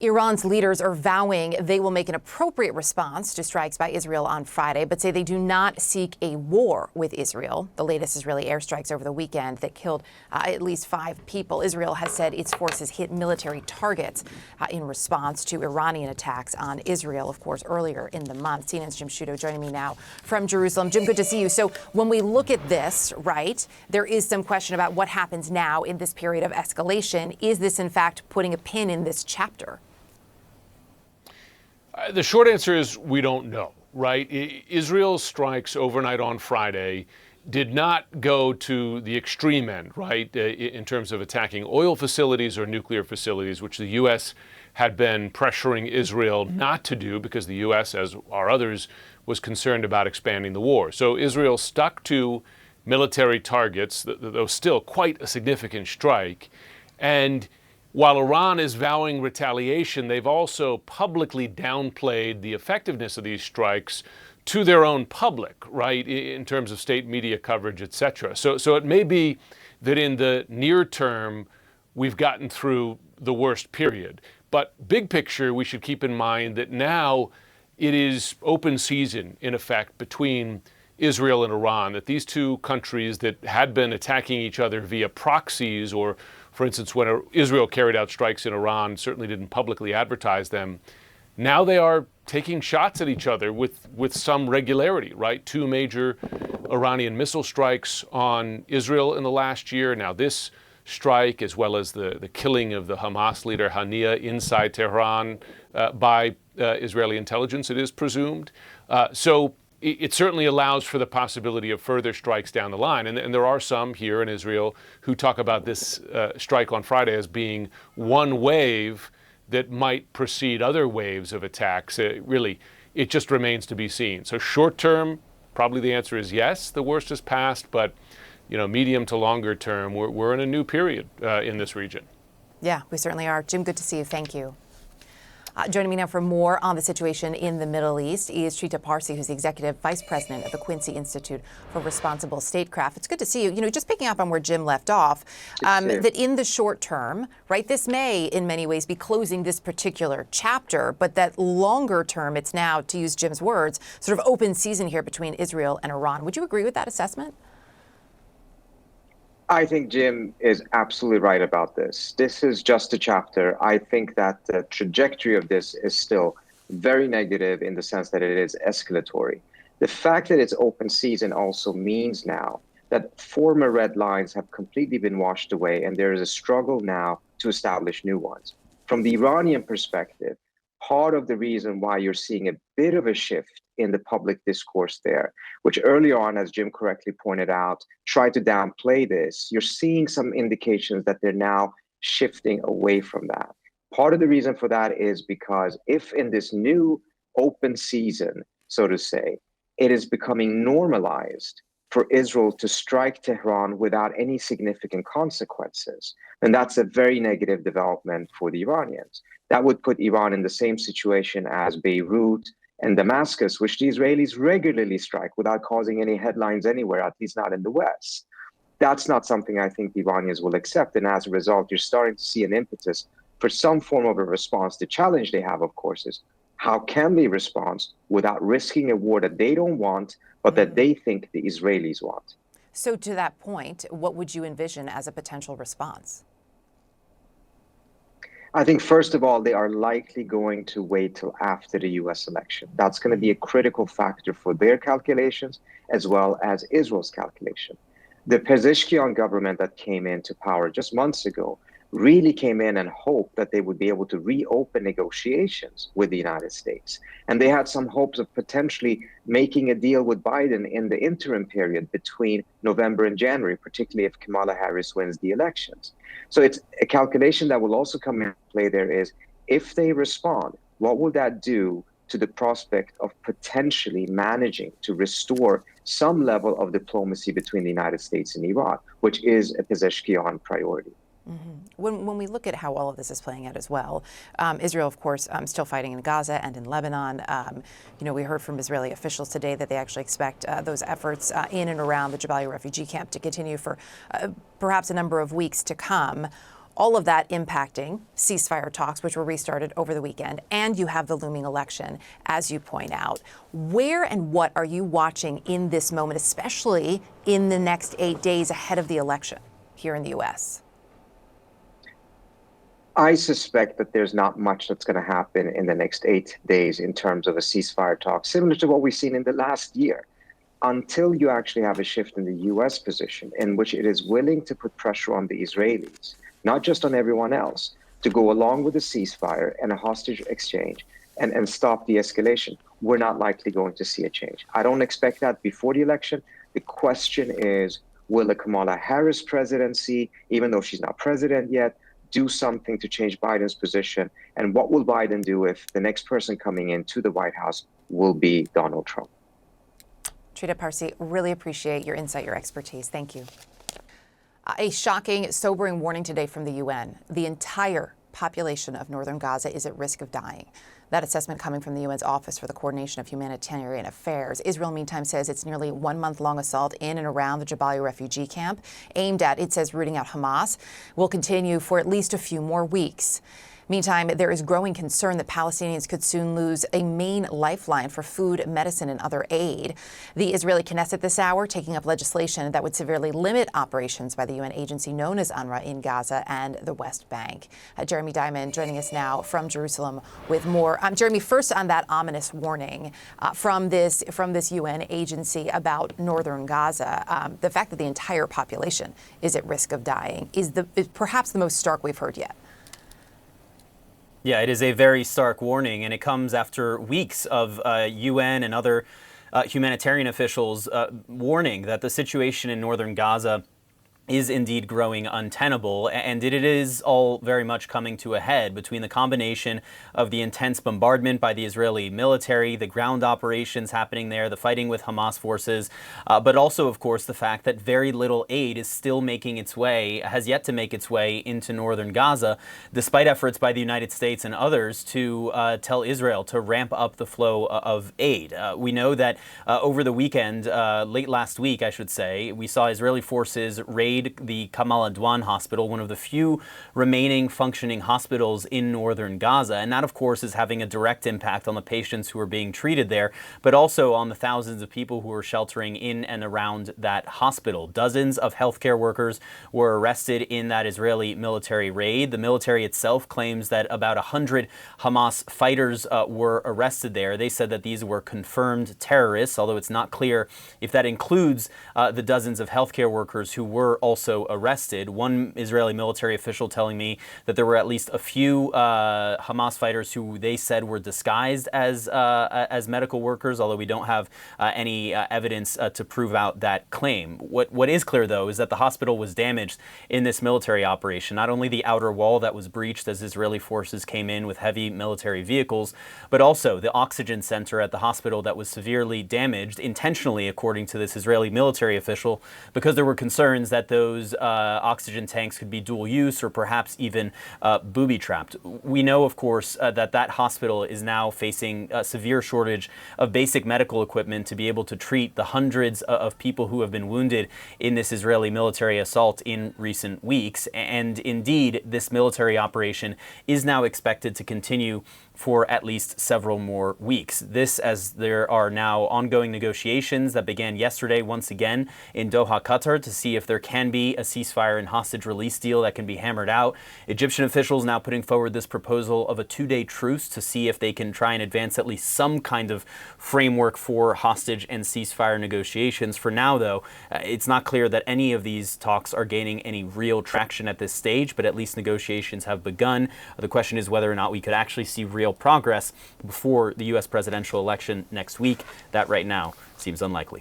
Iran's leaders are vowing they will make an appropriate response to strikes by Israel on Friday, but say they do not seek a war with Israel. The latest Israeli airstrikes over the weekend that killed at least 5 people. Israel has said its forces hit military targets in response to Iranian attacks on Israel, of course, earlier in the month. CNN's Jim Sciutto joining me now from Jerusalem. Jim, good to see you. So when we look at this, right, there is some question about what happens now in this period of escalation. Is this, in fact, putting a pin in this chapter? The short answer is we don't know, right? Israel's strikes overnight on Friday did not go to the extreme end, right, in terms of attacking oil facilities or nuclear facilities, which the U.S. had been pressuring Israel not to do because the U.S., as are others, was concerned about expanding the war. So Israel stuck to military targets, though still quite a significant strike. And while Iran is vowing retaliation, they've also publicly downplayed the effectiveness of these strikes to their own public, right, in terms of state media coverage, et cetera. So it may be that in the near term, we've gotten through the worst period. But big picture, we should keep in mind that now it is open season, in effect, between Israel and Iran, that these two countries that had been attacking each other via proxies, or for instance, when Israel carried out strikes in Iran, certainly didn't publicly advertise them. Now they are taking shots at each other with some regularity, right? 2 major Iranian missile strikes on Israel in the last year. Now this strike, as well as the killing of the Hamas leader Haniyeh inside Tehran by Israeli intelligence, it is presumed. So it certainly allows for the possibility of further strikes down the line. And there are some here in Israel who talk about this strike on Friday as being one wave that might precede other waves of attacks. Really, it just remains to be seen. So short term, probably the answer is yes, the worst is past. But, medium to longer term, we're in a new period in this region. Yeah, we certainly are. Jim, good to see you. Thank you. Joining me now for more on the situation in the Middle East is Trita Parsi, who's the Executive Vice President of the Quincy Institute for Responsible Statecraft. It's good to see you. Just picking up on where Jim left off, that in the short term, right, this may in many ways be closing this particular chapter, but that longer term, it's now, to use Jim's words, sort of open season here between Israel and Iran. Would you agree with that assessment? I think Jim is absolutely right about this. This is just a chapter. I think that the trajectory of this is still very negative in the sense that it is escalatory. The fact that it's open season also means now that former red lines have completely been washed away, and there is a struggle now to establish new ones. From the Iranian perspective, part of the reason why you're seeing a bit of a shift in the public discourse there, which earlier on, as Jim correctly pointed out, tried to downplay this, you're seeing some indications that they're now shifting away from that. Part of the reason for that is because if in this new open season, so to say, it is becoming normalized for Israel to strike Tehran without any significant consequences, then that's a very negative development for the Iranians. That would put Iran in the same situation as Beirut and Damascus, which the Israelis regularly strike without causing any headlines anywhere, at least not in the West. That's not something I think the Iranians will accept. And as a result, you're starting to see an impetus for some form of a response. The challenge they have, of course, is how can they respond without risking a war that they don't want, but that they think the Israelis want? So to that point, what would you envision as a potential response? I think, first of all, they are likely going to wait till after the U.S. election. That's going to be a critical factor for their calculations as well as Israel's calculation. The Pezeshkian government that came into power just months ago really came in and hoped that they would be able to reopen negotiations with the United States. And they had some hopes of potentially making a deal with Biden in the interim period between November and January, particularly if Kamala Harris wins the elections. So it's a calculation that will also come into play there is, if they respond, what will that do to the prospect of potentially managing to restore some level of diplomacy between the United States and Iran, which is a Pezeshkian priority? Mm-hmm. When we look at how all of this is playing out as well, Israel, of course, still fighting in Gaza and in Lebanon. We heard from Israeli officials today that they actually expect those efforts in and around the Jabalia refugee camp to continue for perhaps a number of weeks to come. All of that impacting ceasefire talks, which were restarted over the weekend, and you have the looming election, as you point out. Where and what are you watching in this moment, especially in the next 8 days ahead of the election here in the U.S.? I suspect that there's not much that's going to happen in the next 8 days in terms of a ceasefire talk, similar to what we've seen in the last year, until you actually have a shift in the U.S. position in which it is willing to put pressure on the Israelis, not just on everyone else, to go along with a ceasefire and a hostage exchange and stop the escalation. We're not likely going to see a change. I don't expect that before the election. The question is, will a Kamala Harris presidency, even though she's not president yet, do something to change Biden's position? And what will Biden do if the next person coming into the White House will be Donald Trump? Trita Parsi, really appreciate your insight, your expertise. Thank you. A shocking, sobering warning today from the UN. The entire population of northern Gaza is at risk of dying. That assessment coming from the UN's Office for the Coordination of Humanitarian Affairs. Israel, meantime, says its nearly 1 month-long assault in and around the Jabalia refugee camp, aimed at, it says, rooting out Hamas, will continue for at least a few more weeks. Meantime, there is growing concern that Palestinians could soon lose a main lifeline for food, medicine, and other aid. The Israeli Knesset this hour taking up legislation that would severely limit operations by the UN agency known as UNRWA in Gaza and the West Bank. Jeremy Diamond joining us now from Jerusalem with more. Jeremy, first on that ominous warning from this UN agency about northern Gaza, the fact that the entire population is at risk of dying is perhaps the most stark we've heard yet. Yeah, it is a very stark warning, and it comes after weeks of UN and other humanitarian officials warning that the situation in northern Gaza is indeed growing untenable, and it is all very much coming to a head between the combination of the intense bombardment by the Israeli military, the ground operations happening there, the fighting with Hamas forces, but also, of course, the fact that very little aid is still making its way, has yet to make its way into northern Gaza, despite efforts by the United States and others to tell Israel to ramp up the flow of aid. We know that over the weekend, late last week, I should say, we saw Israeli forces raid the Kamal Adwan hospital, one of the few remaining functioning hospitals in northern Gaza. And that, of course, is having a direct impact on the patients who are being treated there, but also on the thousands of people who are sheltering in and around that hospital. Dozens of healthcare workers were arrested in that Israeli military raid. The military itself claims that about 100 Hamas fighters were arrested there. They said that these were confirmed terrorists, although it's not clear if that includes the dozens of healthcare workers who were also arrested. One Israeli military official telling me that there were at least a few Hamas fighters who they said were disguised as medical workers, although we don't have any evidence to prove out that claim. What is clear, though, is that the hospital was damaged in this military operation. Not only the outer wall that was breached as Israeli forces came in with heavy military vehicles, but also the oxygen center at the hospital that was severely damaged, intentionally, according to this Israeli military official, because there were concerns that those oxygen tanks could be dual use or perhaps even booby-trapped. We know, of course, that hospital is now facing a severe shortage of basic medical equipment to be able to treat the hundreds of people who have been wounded in this Israeli military assault in recent weeks. And indeed, this military operation is now expected to continue for at least several more weeks. This, as there are now ongoing negotiations that began yesterday once again in Doha, Qatar, to see if there can be a ceasefire and hostage release deal that can be hammered out. Egyptian officials now putting forward this proposal of a 2-day truce to see if they can try and advance at least some kind of framework for hostage and ceasefire negotiations. For now, though, it's not clear that any of these talks are gaining any real traction at this stage, but at least negotiations have begun. The question is whether or not we could actually see real progress before the U.S. presidential election next week. That right now seems unlikely.